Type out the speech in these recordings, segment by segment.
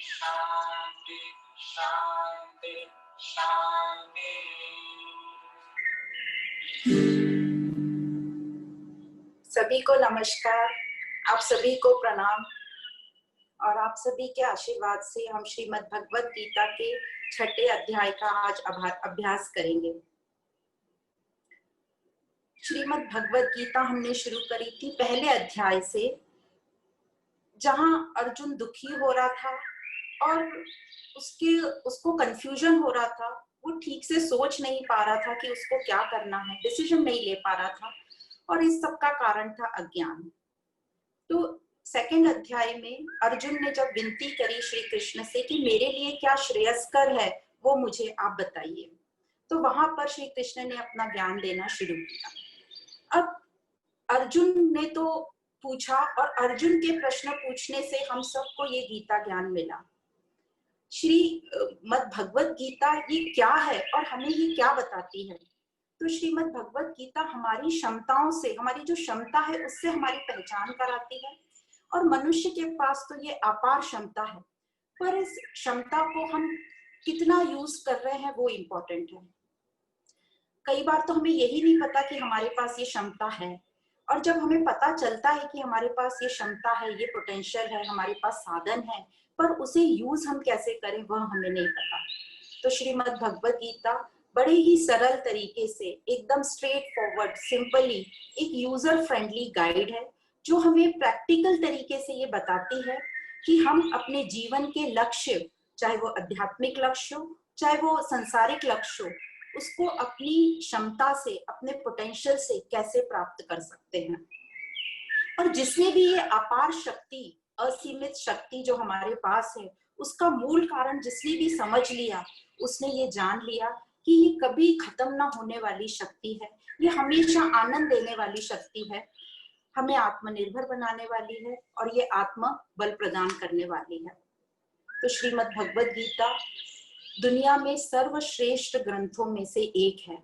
शांति शांति शांति। सभी को नमस्कार, आप सभी को प्रणाम और आप सभी के आशीर्वाद से हम श्रीमद् भगवत गीता के 6ठे अध्याय का आज अभ्यास करेंगे। श्रीमद् भगवत गीता हमने शुरू करी थी पहले अध्याय से, जहां अर्जुन दुखी हो रहा था और उसको कंफ्यूजन हो रहा था। वो ठीक से सोच नहीं पा रहा था कि उसको क्या करना है, डिसीजन नहीं ले पा रहा था और इस सब का कारण था अज्ञान। तो सेकंड अध्याय में अर्जुन ने जब विनती करी श्री कृष्ण से कि मेरे लिए क्या श्रेयस्कर है वो मुझे आप बताइए, तो वहां पर श्री कृष्ण ने अपना ज्ञान देना शुरू किया। अब अर्जुन ने तो पूछा और अर्जुन के प्रश्न पूछने से हम सबको ये गीता ज्ञान मिला। श्रीमद् भगवत गीता ये क्या है और हमें ये क्या बताती है? तो श्रीमद् भगवत गीता हमारी क्षमताओं से, हमारी जो क्षमता है उससे हमारी पहचान कराती है। और मनुष्य के पास तो ये अपार क्षमता है, पर इस क्षमता को हम कितना यूज कर रहे हैं वो इम्पोर्टेंट है। कई बार तो हमें यही नहीं पता कि हमारे पास ये क्षमता है, और जब हमें पता चलता है कि हमारे पास ये क्षमता है, ये पोटेंशियल है, हमारे पास साधन है, पर उसे यूज हम कैसे करें वह हमें नहीं पता। तो श्रीमद् भगवत गीता बड़े ही सरल तरीके से, एकदम स्ट्रेट फॉरवर्ड, सिंपली एक यूजर फ्रेंडली गाइड है जो हमें प्रैक्टिकल तरीके से ये बताती है कि हम अपने जीवन के लक्ष्य, चाहे वो आध्यात्मिक लक्ष्य हो चाहे वो संसारिक लक्ष्य हो, उसको अपनी क्षमता से, अपने पोटेंशियल से कैसे प्राप्त कर सकते हैं। और जिसने भी ये अपार शक्ति, असीमित शक्ति जो हमारे पास है, उसका मूल कारण जिसने भी समझ लिया, उसने ये जान लिया कि ये कभी खत्म ना होने वाली शक्ति है, ये हमेशा आनंद देने वाली शक्ति है, हमें आत्मनिर्भर बनाने वाली है और ये आत्म बल प्रदान करने वाली है। तो श्रीमद् भगवत गीता दुनिया में सर्वश्रेष्ठ ग्रंथों में से एक है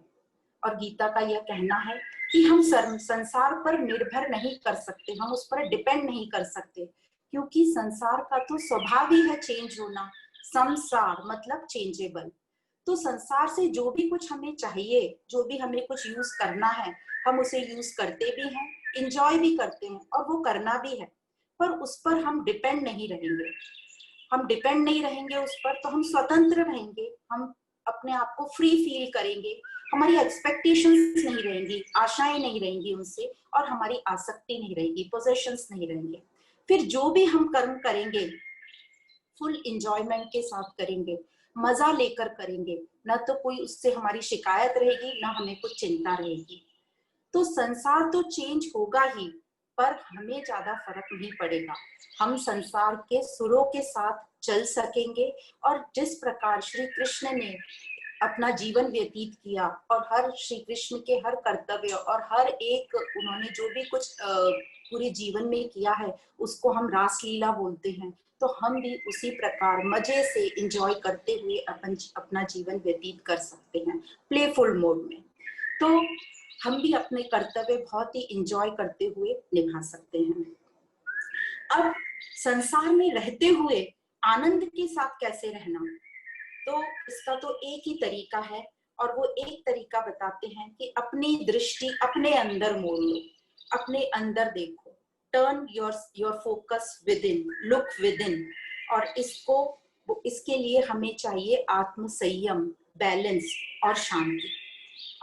और गीता का यह कहना है कि हम संसार पर निर्भर नहीं कर सकते, हम उस पर डिपेंड नहीं कर सकते, क्योंकि संसार का तो स्वभाव ही है चेंज होना। संसार मतलब चेंजेबल। तो संसार से जो भी कुछ हमें चाहिए, जो भी हमें कुछ यूज करना है, हम उसे यूज करते भी हैं, इंजॉय भी करते हैं और वो करना भी है, पर उस पर हम डिपेंड नहीं रहेंगे। हम डिपेंड नहीं रहेंगे उस पर, तो हम स्वतंत्र रहेंगे, हम अपने आप को फ्री फील करेंगे, हमारी एक्सपेक्टेशंस नहीं रहेंगी, आशाएं नहीं रहेंगी उनसे, और हमारी आसक्ति नहीं रहेगी, पोजेशंस नहीं रहेंगे। फिर जो भी हम कर्म करेंगे फुल एंजॉयमेंट के साथ करेंगे, मजा लेकर करेंगे, न तो कोई उससे हमारी शिकायत रहेगी, न हमें कुछ चिंता रहेगी। तो संसार तो चेंज होगा ही, पर हमें ज्यादा फर्क नहीं पड़ेगा। हम संसार के सुरों के साथ चल सकेंगे और जिस प्रकार श्री कृष्ण ने अपना जीवन व्यतीत किया और हर श्री कृष्ण के हर कर्तव्य और हर एक उन्होंने जो भी कुछ पूरे जीवन में किया है उसको हम रासलीला बोलते हैं, तो हम भी उसी प्रकार मजे से एंजॉय करते हुए अपना जीवन व्यतीत कर सकते हैं प्लेफुल मोड में। तो हम भी अपने कर्तव्य बहुत ही एंजॉय करते हुए निभा सकते हैं। अब संसार में रहते हुए आनंद के साथ कैसे रहना, तो इसका तो एक ही तरीका है और वो एक तरीका बताते हैं कि अपनी दृष्टि अपने अंदर मोड़ लो, अपने अंदर देखो, turn your focus with in, look with in. और इसके लिए हमें चाहिए आत्म संयम, बैलेंस और शांति।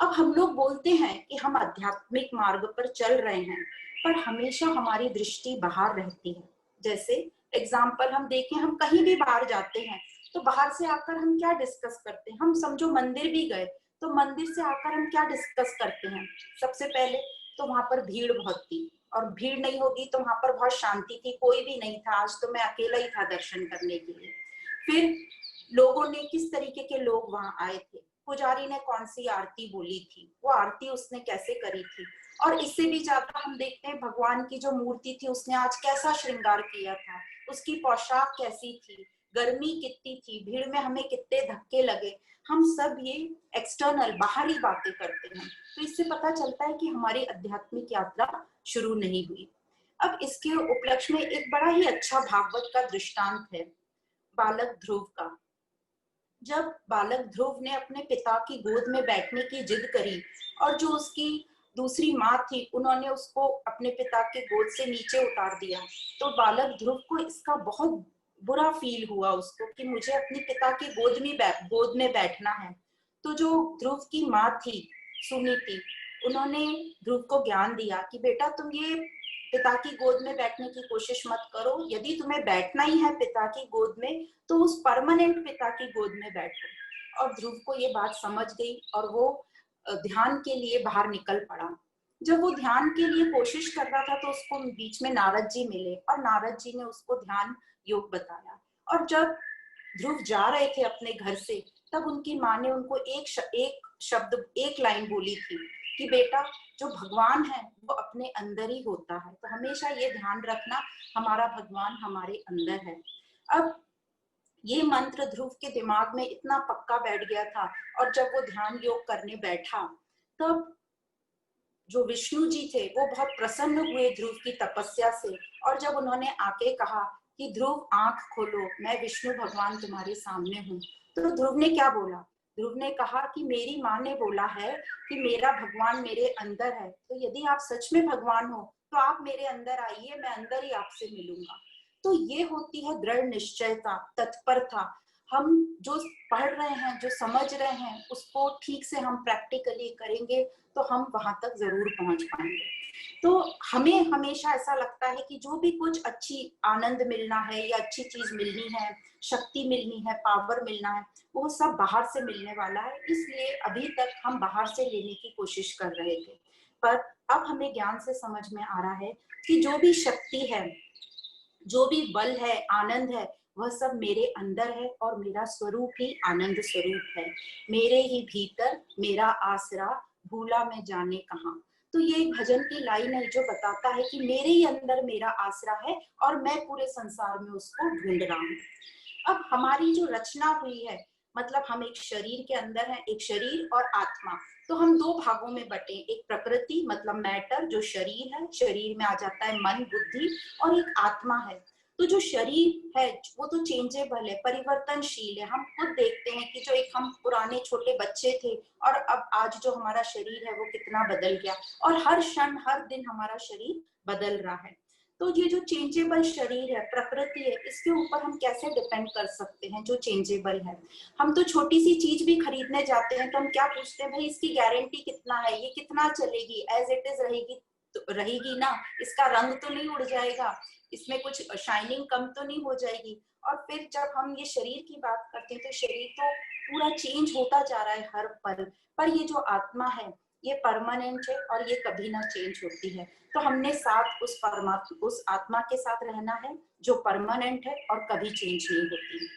अब हम लोग बोलते हैं कि हम आध्यात्मिक मार्ग पर चल रहे हैं, पर हमेशा हमारी दृष्टि बाहर रहती है। जैसे एग्जाम्पल हम देखें, हम कहीं भी बाहर जाते हैं तो बाहर से आकर हम क्या डिस्कस करते हैं? हम समझो मंदिर भी गए तो मंदिर से आकर हम क्या डिस्कस करते हैं? सबसे पहले तो वहां पर भीड़ बहुत थी, और भीड़ नहीं होगी तो वहां पर बहुत शांति थी, कोई भी नहीं था, आज तो मैं अकेला ही था दर्शन करने के लिए। फिर लोगों ने, किस तरीके के लोग वहां आए थे, पुजारी ने कौन सी आरती बोली थी, वो आरती उसने कैसे करी थी, और इससे भी ज्यादा हम देखते हैं भगवान की जो मूर्ति थी उसने आज कैसा श्रृंगार किया था, उसकी पोशाक कैसी थी, गर्मी कितनी थी, भीड़ में हमें कितने धक्के लगे। हम सब ये एक्सटर्नल, बाहरी बातें करते हैं, तो इससे पता चलता है कि हमारी आध्यात्मिक यात्रा शुरू नहीं हुई। अब इसके उपलक्ष्य में एक बड़ा ही अच्छा भागवत का दृष्टांत है। बालक ध्रुव का। जब बालक ध्रुव ने अपने पिता की गोद में बैठने की जिद करी और जो उसकी दूसरी माँ थी उन्होंने उसको अपने पिता के गोद से नीचे उतार दिया, तो बालक ध्रुव को इसका बहुत बुरा फील हुआ उसको कि मुझे अपने पिता की गोद में बैठना है। तो जो ध्रुव की माँ थी सुनीति, उन्होंने ध्रुव को ज्ञान दिया कि बेटा तुम ये पिता की गोद में बैठने की कोशिश मत करो, यदि तुम्हें बैठना ही है पिता की गोद में तो उस परमानेंट पिता की गोद में बैठो। और ध्रुव को ये बात समझ गई और वो ध्यान के लिए बाहर निकल पड़ा। जब वो ध्यान के लिए कोशिश कर रहा था तो उसको बीच में नारद जी मिले और नारद जी ने उसको ध्यान योग बताया। और जब ध्रुव जा रहे थे अपने घर से तब उनकी माँ ने उनको एक शब्द एक लाइन बोली थी कि बेटा जो भगवान है वो अपने अंदर ही होता है, तो हमेशा ये ध्यान रखना हमारा भगवान हमारे अंदर है। अब ये मंत्र ध्रुव के दिमाग में इतना पक्का बैठ गया था और जब वो ध्यान योग करने बैठा तब जो विष्णु जी थे वो बहुत प्रसन्न हुए ध्रुव की तपस्या से। और जब उन्होंने आके कहा कि ध्रुव आंख खोलो, मैं विष्णु भगवान तुम्हारे सामने हूँ, तो ध्रुव ने क्या बोला? ध्रुव ने कहा कि मेरी माँ ने बोला है कि मेरा भगवान मेरे अंदर है, तो यदि आप सच में भगवान हो तो आप मेरे अंदर आइए, मैं अंदर ही आपसे मिलूंगा। तो ये होती है दृढ़ निश्चयता, तत्परता। हम जो पढ़ रहे हैं, जो समझ रहे हैं, उसको ठीक से हम प्रैक्टिकली करेंगे तो हम वहां तक जरूर पहुंच पाएंगे। तो हमें हमेशा ऐसा लगता है कि जो भी कुछ अच्छी आनंद मिलना है या अच्छी चीज मिलनी है, शक्ति मिलनी है, पावर मिलना है, वो सब बाहर से मिलने वाला है, इसलिए अभी तक हम बाहर से लेने की कोशिश कर रहे थे। पर अब हमें ज्ञान से समझ में आ रहा है कि जो भी शक्ति है, जो भी बल है, आनंद है, वह सब मेरे अंदर है और मेरा स्वरूप ही आनंद स्वरूप है। मेरे ही भीतर मेरा आसरा, भूला मैं जाने कहाँ। तो ये एक भजन की लाइन है जो बताता है कि मेरे ही अंदर मेरा आसरा है और मैं पूरे संसार में उसको ढूंढ रहा हूँ। अब हमारी जो रचना हुई है, मतलब हम एक शरीर के अंदर हैं, एक शरीर और आत्मा, तो हम दो भागों में बटे। एक प्रकृति मतलब मैटर जो शरीर है, शरीर में आ जाता है मन बुद्धि, और एक आत्मा है। तो जो शरीर है वो तो चेंजेबल है, परिवर्तनशील है। हम खुद देखते हैं कि जो एक हम पुराने छोटे बच्चे थे और अब आज जो हमारा शरीर है वो कितना बदल गया, और हर क्षण हर दिन हमारा शरीर बदल रहा है। तो ये जो चेंजेबल शरीर है, प्रकृति है, इसके ऊपर हम कैसे डिपेंड कर सकते हैं जो चेंजेबल है? हम तो छोटी सी चीज भी खरीदने जाते हैं तो हम क्या पूछते हैं, भाई इसकी गारंटी कितना है, ये कितना चलेगी, एज इट इज रहेगी तो रहेगी ना, इसका रंग तो नहीं उड़ जाएगा, इसमें कुछ शाइनिंग कम तो नहीं हो जाएगी। और फिर जब हम ये शरीर की बात करते हैं तो शरीर तो पूरा चेंज होता जा रहा है हर पल, पर ये जो आत्मा है ये परमानेंट है और ये कभी ना चेंज होती है। तो हमने साथ उस परमात्मा, उस आत्मा के साथ रहना है जो परमानेंट है और कभी चेंज नहीं होती।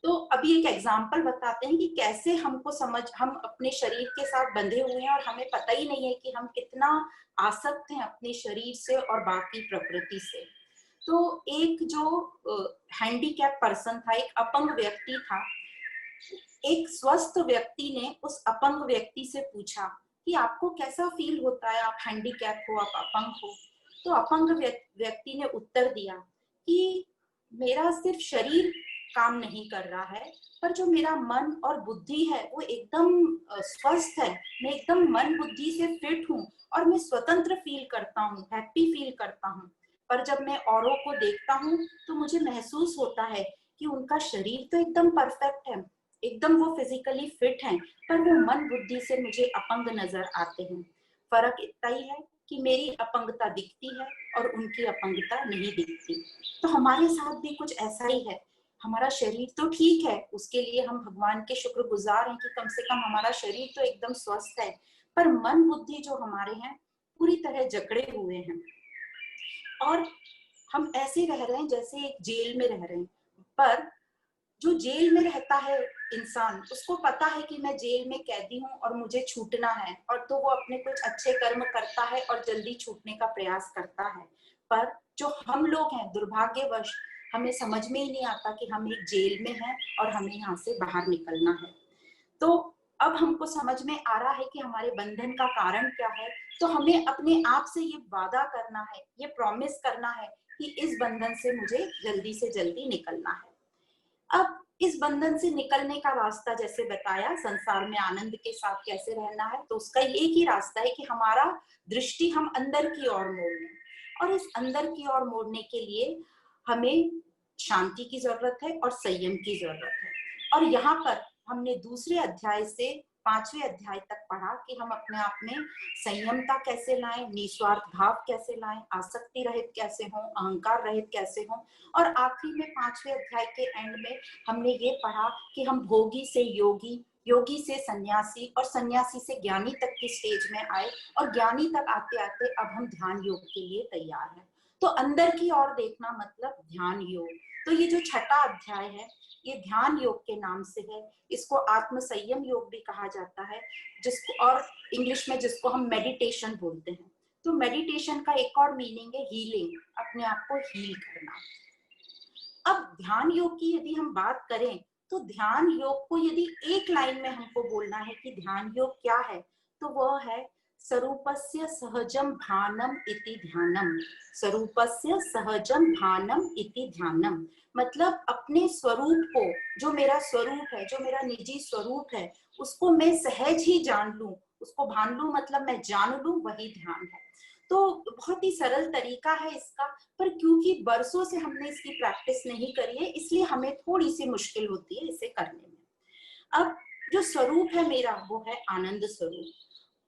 तो अभी एक एग्जांपल बताते हैं कि कैसे हमको हम अपने शरीर के साथ बंधे हुए हैं और हमें पता ही नहीं है कि हम कितना आसक्त हैं अपने शरीर से और बाकी प्रकृति से। तो एक जो हैंडीकैप पर्सन था, एक अपंग व्यक्ति था, एक स्वस्थ व्यक्ति ने उस अपंग व्यक्ति से पूछा कि आपको कैसा फील होता है, आप हैंडीकैप हो, आप अपंग हो। तो अपंग व्यक्ति ने उत्तर दिया कि मेरा सिर्फ शरीर काम नहीं कर रहा है, पर जो मेरा मन और बुद्धि है वो एकदम स्वस्थ है, मैं एकदम मन बुद्धि से फिट हूँ और मैं स्वतंत्र फील करता हूँ, हैप्पी फील करता हूँ। पर जब मैं औरों को देखता हूँ तो मुझे महसूस होता है कि उनका शरीर तो एकदम परफेक्ट है, एकदम वो फिजिकली फिट हैं, पर वो मन बुद्धि से मुझे अपंग नजर आते हैं। फर्क इतना ही है कि मेरी अपंगता दिखती है और उनकी अपंगता नहीं दिखती। तो हमारे साथ भी कुछ ऐसा ही है। हमारा शरीर तो ठीक है, उसके लिए हम भगवान के शुक्रगुजार हैं कि कम से कम हमारा शरीर तो एकदम स्वस्थ है, पर मन बुद्धि जो हमारे हैं पूरी तरह जकड़े हुए हैं और हम ऐसे रह रहे हैं जैसे एक जेल में रह रहे हैं। पर जो जेल में रहता है इंसान, उसको पता है कि मैं जेल में कैदी हूँ और मुझे छूटना है, और तो वो अपने कुछ अच्छे कर्म करता है और जल्दी छूटने का प्रयास करता है। पर जो हम लोग हैं, दुर्भाग्यवश हमें समझ में ही नहीं आता कि हम एक जेल में हैं और हमें यहाँ से बाहर निकलना है। तो अब हमको समझ में आ रहा है कि हमारे बंधन का कारण क्या है। तो हमें अपने आप से ये वादा करना है, ये प्रॉमिस करना है कि इस बंधन से मुझे जल्दी से जल्दी निकलना है। अब इस बंधन से निकलने का रास्ता जैसे बताया, संसार में आनंद के साथ कैसे रहना है, तो उसका एक ही रास्ता है कि हमारा दृष्टि हम अंदर की ओर मोड़ लें। और इस अंदर की ओर मोड़ने के लिए हमें शांति की जरूरत है और संयम की जरूरत है। और यहाँ पर हमने दूसरे अध्याय से 5वें अध्याय तक पढ़ा कि हम अपने आप में संयमता कैसे लाएं, निस्वार्थ भाव कैसे लाएं, आसक्ति रहित कैसे हों, अहंकार रहित कैसे हों। और आखिरी में 5वें अध्याय के एंड में हमने ये पढ़ा कि हम भोगी से योगी, योगी से सन्यासी और सन्यासी से ज्ञानी तक की स्टेज में आए, और ज्ञानी तक आते आते अब हम ध्यान योग के लिए तैयार हैं। तो अंदर की ओर देखना मतलब ध्यान योग। तो ये जो छठा अध्याय है ये ध्यान योग के नाम से है। इसको आत्म संयम योग भी कहा जाता है, जिसको और इंग्लिश में जिसको हम मेडिटेशन बोलते हैं। तो मेडिटेशन का एक और मीनिंग है हीलिंग, अपने आप को हील करना। अब ध्यान योग की यदि हम बात करें तो ध्यान योग को यदि एक लाइन में हमको बोलना है कि ध्यान योग क्या है, तो वह है स्वरूपस्य सहजम भानम इति ध्यानम। स्वरूपस्य सहजम भानम इति ध्यानम मतलब अपने स्वरूप को, जो मेरा स्वरूप है, जो मेरा निजी स्वरूप है, उसको मैं सहज ही जान लूं, उसको भान लूं मतलब मैं जान लूं, वही ध्यान है। तो बहुत ही सरल तरीका है इसका, पर क्योंकि बरसों से हमने इसकी प्रैक्टिस नहीं करी है इसलिए हमें थोड़ी सी मुश्किल होती है इसे करने में। अब जो स्वरूप है मेरा वो है आनंद स्वरूप।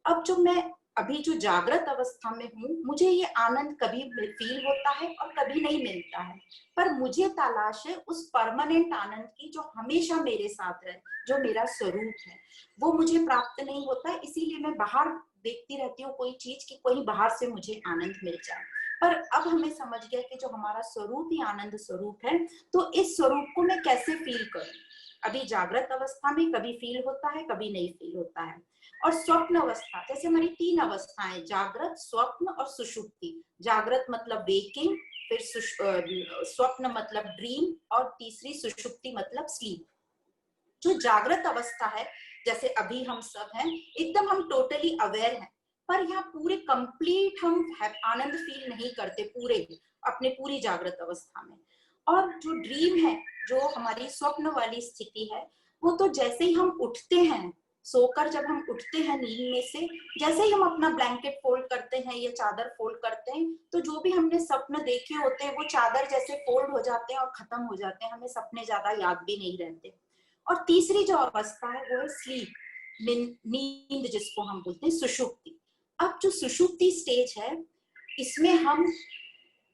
अब जो मैं अभी जो जागृत अवस्था में हूँ, मुझे ये आनंद कभी फील होता है और कभी नहीं मिलता है, पर मुझे तलाश है उस परमानेंट आनंद की जो हमेशा मेरे साथ रहे, जो मेरा स्वरूप है। वो मुझे प्राप्त नहीं होता है, इसीलिए मैं बाहर देखती रहती हूँ कोई चीज कि कोई बाहर से मुझे आनंद मिल जाए। पर अब हमें समझ गया कि जो हमारा स्वरूप ही आनंद स्वरूप है, तो इस स्वरूप को मैं कैसे फील करूं। अभी जागृत अवस्था में कभी फील होता है, कभी नहीं फील होता है। और स्वप्न अवस्था, जैसे हमारी 3 अवस्थाएं, जागृत, स्वप्न और सुषुप्ति। जागृत मतलब वेकिंग, फिर स्वप्न मतलब ड्रीम, और तीसरी सुषुप्ति मतलब स्लीप। जो जागृत अवस्था है, जैसे अभी हम सब हैं, एकदम हम टोटली अवेयर हैं, पर यहाँ पूरे कंप्लीट हम आनंद फील नहीं करते पूरे अपने पूरी जागृत अवस्था में। और जो ड्रीम है, जो हमारी स्वप्न वाली स्थिति है, वो तो जैसे ही हम उठते हैं, सोकर जब हम उठते हैं नींद में से, जैसे ही हम अपना ब्लैंकेट फोल्ड करते हैं या चादर फोल्ड करते हैं, तो जो भी हमने सपने देखे होते हैं वो चादर जैसे फोल्ड हो जाते हैं और खत्म हो जाते हैं, हमें सपने ज्यादा याद भी नहीं रहते। और तीसरी जो अवस्था है वो है स्लीप, नींद जिसको हम बोलते हैं सुषुप्ति। अब जो सुषुप्ति स्टेज है, इसमें हम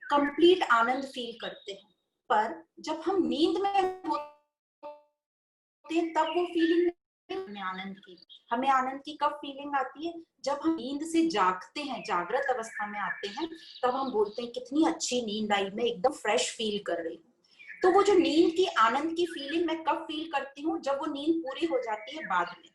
कंप्लीट आनंद फील करते हैं, पर जब हम नींद में होते हैं तब वो फीलिंग हमें आनंद की। हमें आनंद की कब फीलिंग आती है? जब हम नींद से जागते हैं, जागृत अवस्था में आते हैं, तब हम बोलते हैं कितनी अच्छी नींद आई, मैं एकदम फ्रेश फील कर रही हूँ। तो वो जो नींद की आनंद की फीलिंग मैं कब फील करती हूँ? जब वो नींद पूरी हो जाती है बाद में।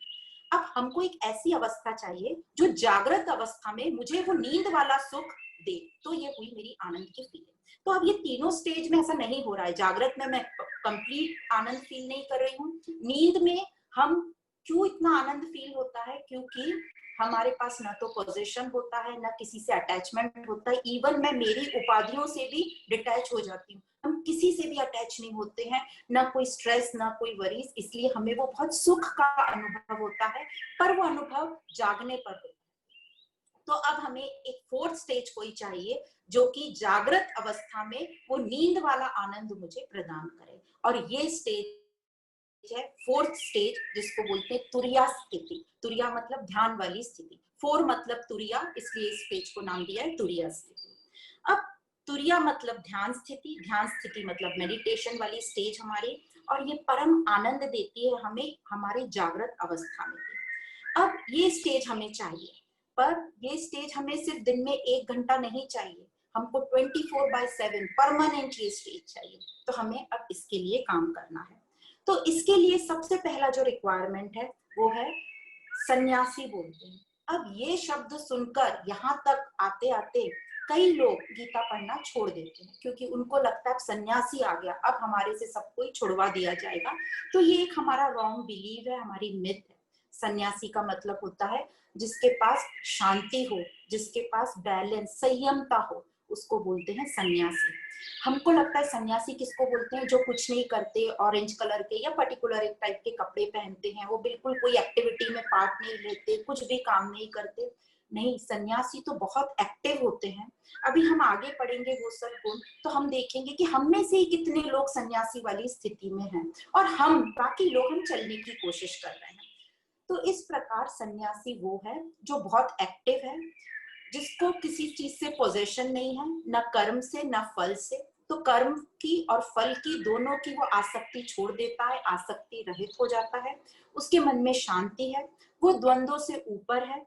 अब हमको एक ऐसी अवस्था चाहिए जो जागृत अवस्था में मुझे वो नींद वाला सुख दे, तो ये हुई मेरी आनंद की फीलिंग। तो अब ये तीनों स्टेज में ऐसा नहीं हो रहा है। जागृत में मैं कंप्लीट आनंद फील नहीं कर रही हूँ। नींद में हम क्यों इतना आनंद फील होता है? क्योंकि हमारे पास ना तो पोजीशन होता है, ना किसी से अटैचमेंट होता है। इवन मैं मेरी उपाधियों से भी डिटैच हो जाती हूँ, हम किसी से भी अटैच नहीं होते हैं, ना कोई स्ट्रेस, ना कोई वरीज, इसलिए हमें वो बहुत सुख का अनुभव होता है, पर वो अनुभव जागने पर होता है। तो अब हमें एक 4th स्टेज कोई चाहिए जो कि जागृत अवस्था में वो नींद वाला आनंद मुझे प्रदान करे, और ये स्टेज है 4th स्टेज, जिसको बोलते हैं तुरिया स्थिति। तुरिया मतलब ध्यान वाली स्थिति, 4 मतलब तुरिया, इसलिए इस पेज को नाम दिया है तुरिया स्थिति। अब तुरिया मतलब ध्यान स्थिति, ध्यान स्थिति मतलब मेडिटेशन वाली स्टेज हमारी, और ये परम आनंद देती है हमें हमारे जागृत अवस्था में भी। अब ये स्टेज हमें चाहिए, पर ये स्टेज हमें सिर्फ दिन में 1 घंटा नहीं चाहिए, हमको 24/7 परमानेंट ये स्टेज चाहिए। तो हमें अब इसके लिए काम करना है। तो इसके लिए सबसे पहला जो रिक्वायरमेंट है वो है सन्यासी बोलते हैं। अब ये शब्द सुनकर यहाँ तक आते आते कई लोग गीता पढ़ना छोड़ देते हैं, क्योंकि उनको लगता है सन्यासी आ गया, अब हमारे से सब कोई छुड़वा दिया जाएगा। तो ये एक हमारा रॉन्ग बिलीव है, हमारी मिथ है। सन्यासी का मतलब होता है जिसके पास शांति हो, जिसके पास बैलेंस, संयमता हो, उसको बोलते हैं सन्यासी। हमको लगता है सन्यासी किसको बोलते हैं, जो कुछ नहीं करते, ऑरेंज कलर के या पर्टिकुलर एक टाइप के कपड़े पहनते हैं, वो बिल्कुल कोई एक्टिविटी में पार्ट नहीं लेते, कुछ भी काम नहीं करते। नहीं, सन्यासी तो बहुत एक्टिव होते हैं। अभी हम आगे पढ़ेंगे वो सब गुण, तो हम देखेंगे कि हम में से ही कितने लोग सन्यासी वाली स्थिति में हैं, और हम बाकी लोग हम चलने की कोशिश कर रहे हैं। तो इस प्रकार सन्यासी वो है जो बहुत एक्टिव है, जिसको किसी चीज से पोजेशन नहीं है, न कर्म से न फल से। तो कर्म की और फल की दोनों की वो आसक्ति छोड़ देता है, आसक्ति रहित हो जाता है, उसके मन में शांति है, वो द्वंद्वों से ऊपर है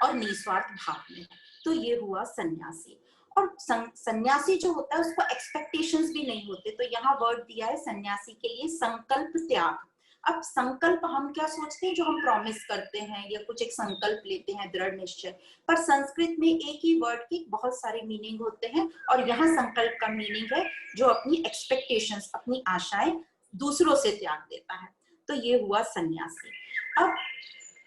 और निस्वार्थ भाव में है। तो ये हुआ सन्यासी। और सन्यासी जो होता है उसको एक्सपेक्टेशंस भी नहीं होते। तो यहाँ वर्ड दिया है सन्यासी के लिए संकल्प त्याग। अब संकल्प हम क्या सोचते हैं, जो हम प्रॉमिस करते हैं या कुछ एक संकल्प लेते हैं, दृढ़ निश्चय। पर संस्कृत में एक ही वर्ड की बहुत सारे मीनिंग होते हैं, और यहाँ संकल्प का मीनिंग है जो अपनी एक्सपेक्टेशंस, अपनी आशाएं दूसरों से त्याग देता है। तो ये हुआ सन्यासी। अब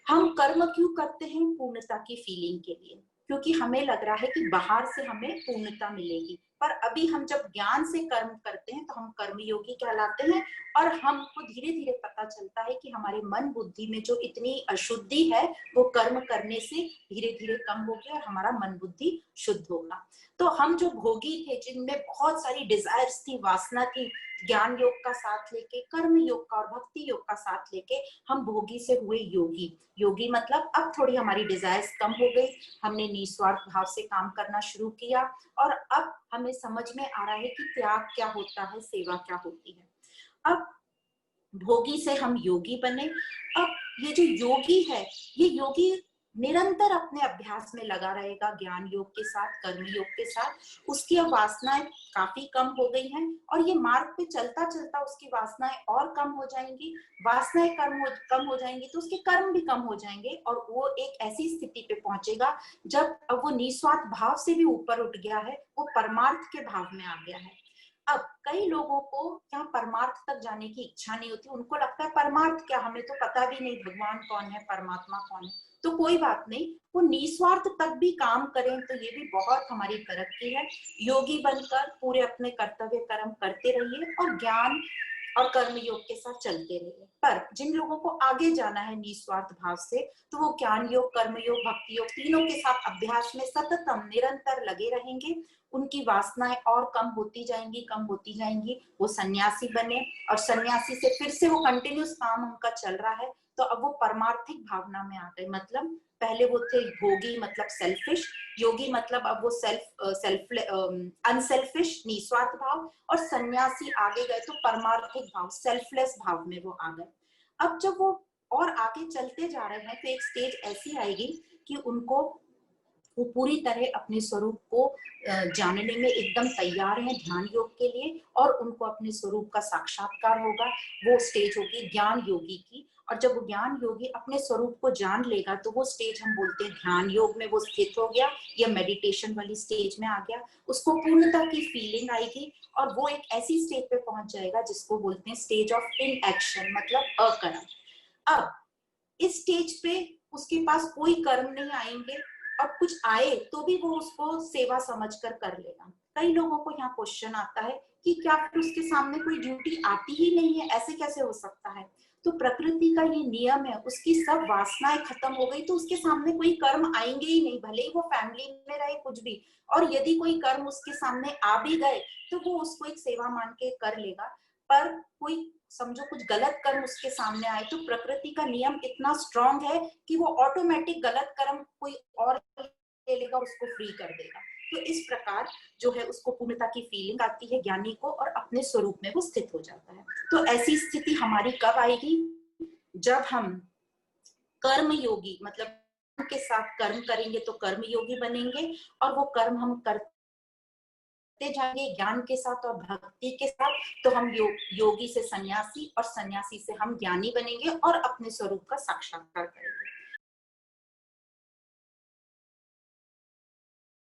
हम कर्म क्यों करते हैं, पूर्णता की फीलिंग के लिए, क्योंकि हमें लग रहा है कि बाहर से हमें पूर्णता मिलेगी। पर अभी हम जब ज्ञान से कर्म करते हैं तो हम कर्मयोगी कहलाते हैं, और हमको धीरे धीरे पता चलता है कि हमारे मन बुद्धि में जो इतनी अशुद्धि है वो कर्म करने से धीरे धीरे कम होगी और हमारा मन बुद्धि शुद्ध होगा। तो हम जो भोगी थे, जिनमें बहुत सारी डिजायर्स थी, वासना थी, ज्ञान योग का साथ लेके, कर्म योग का और भक्ति योग का साथ लेके हम भोगी से हुए योगी। योगी मतलब अब थोड़ी हमारी डिजायर्स कम हो गई, हमने निस्वार्थ भाव से काम करना शुरू किया, और अब हमें समझ में आ रहा है कि त्याग क्या होता है, सेवा क्या होती है। अब भोगी से हम योगी बने। अब ये जो योगी है, ये योगी निरंतर अपने अभ्यास में लगा रहेगा, ज्ञान योग के साथ, कर्म योग के साथ। उसकी अब वासनाएं काफी कम हो गई हैं, और ये मार्ग पे चलता चलता उसकी वासनाएं और कम हो जाएंगी। वासनाएं कम हो जाएंगी तो उसके कर्म भी कम हो जाएंगे, और वो एक ऐसी स्थिति पे पहुंचेगा जब अब वो निस्वार्थ भाव से भी ऊपर उठ गया है, वो परमार्थ के भाव में आ गया है। अब कई लोगों को यहाँ परमार्थ तक जाने की इच्छा नहीं होती, उनको लगता है परमार्थ क्या, हमें तो पता भी नहीं भगवान कौन है, परमात्मा कौन है। तो कोई बात नहीं, वो निस्वार्थ तक भी काम करें तो ये भी बहुत हमारी तरक्की है। योगी बनकर पूरे अपने कर्तव्य कर्म करते रहिए और ज्ञान और कर्म योग के साथ चलते रहिए। पर जिन लोगों को आगे जाना है निस्वार्थ भाव से, तो वो ज्ञान योग, कर्म योग, भक्ति योग तीनों के साथ अभ्यास में सततम निरंतर लगे रहेंगे। उनकी वासनाएं और कम होती जाएंगी, कम होती जाएंगी, वो सन्यासी बने, और सन्यासी से फिर से वो कंटिन्यूस काम उनका चल रहा है, तो अब वो परमार्थिक भावना में आ गए। मतलब पहले वो थे भोगी मतलब सेल्फिश, योगी मतलब अब वो अनसेल्फिश निस्वार्थ भाव, और सन्यासी आगे गए तो परमार्थिक भाव, सेल्फलेस भाव में वो आ गए। अब जब वो और आगे चलते जा रहे हैं तो एक स्टेज ऐसी आएगी कि उनको वो पूरी तरह अपने स्वरूप को जानने में एकदम तैयार हैं ध्यान योग के लिए, और उनको अपने स्वरूप का साक्षात्कार होगा। वो स्टेज होगी ज्ञान योगी की। और जब वो ज्ञान योगी अपने स्वरूप को जान लेगा तो वो स्टेज हम बोलते हैं ध्यान योग में वो स्थित हो गया, या मेडिटेशन वाली स्टेज में आ गया। उसको पूर्णता की फीलिंग आएगी, और वो एक ऐसी स्टेज पे पहुंच जाएगा जिसको बोलते हैं स्टेज ऑफ इन एक्शन, मतलब अकर्म। अब इस स्टेज पे उसके पास कोई कर्म नहीं आएंगे, और कुछ आए तो भी वो उसको सेवा समझकर कर लेगा। कई लोगों को यहाँ क्वेश्चन आता है कि क्या फिर उसके सामने कोई ड्यूटी आती ही नहीं है, ऐसे कैसे हो सकता है। तो प्रकृति का ये नियम है, उसकी सब वासनाएं खत्म हो गई तो उसके सामने कोई कर्म आएंगे ही नहीं, भले ही वो फैमिली में रहे कुछ भी। और यदि कोई कर्म उसके सामने आ भी गए तो वो उसको एक सेवा मान के कर लेगा। पर कोई समझो कुछ गलत कर्म उसके सामने आए तो प्रकृति का नियम इतना स्ट्रांग है कि वो ऑटोमेटिक गलत कर्म कोई और ले लेगा, उसको फ्री कर देगा। तो इस प्रकार जो है उसको पूर्णता की फीलिंग आती है ज्ञानी को, और अपने स्वरूप में वो स्थित हो जाता है। तो ऐसी स्थिति हमारी कब आएगी, जब हम कर्म योगी मतलब के साथ कर्म करेंगे तो कर्म योगी बनेंगे, और वो कर्म हम करते जाएंगे ज्ञान के साथ और भक्ति के साथ, तो हम योगी से सन्यासी, और सन्यासी से हम ज्ञानी बनेंगे और अपने स्वरूप का साक्षात्कार करेंगे।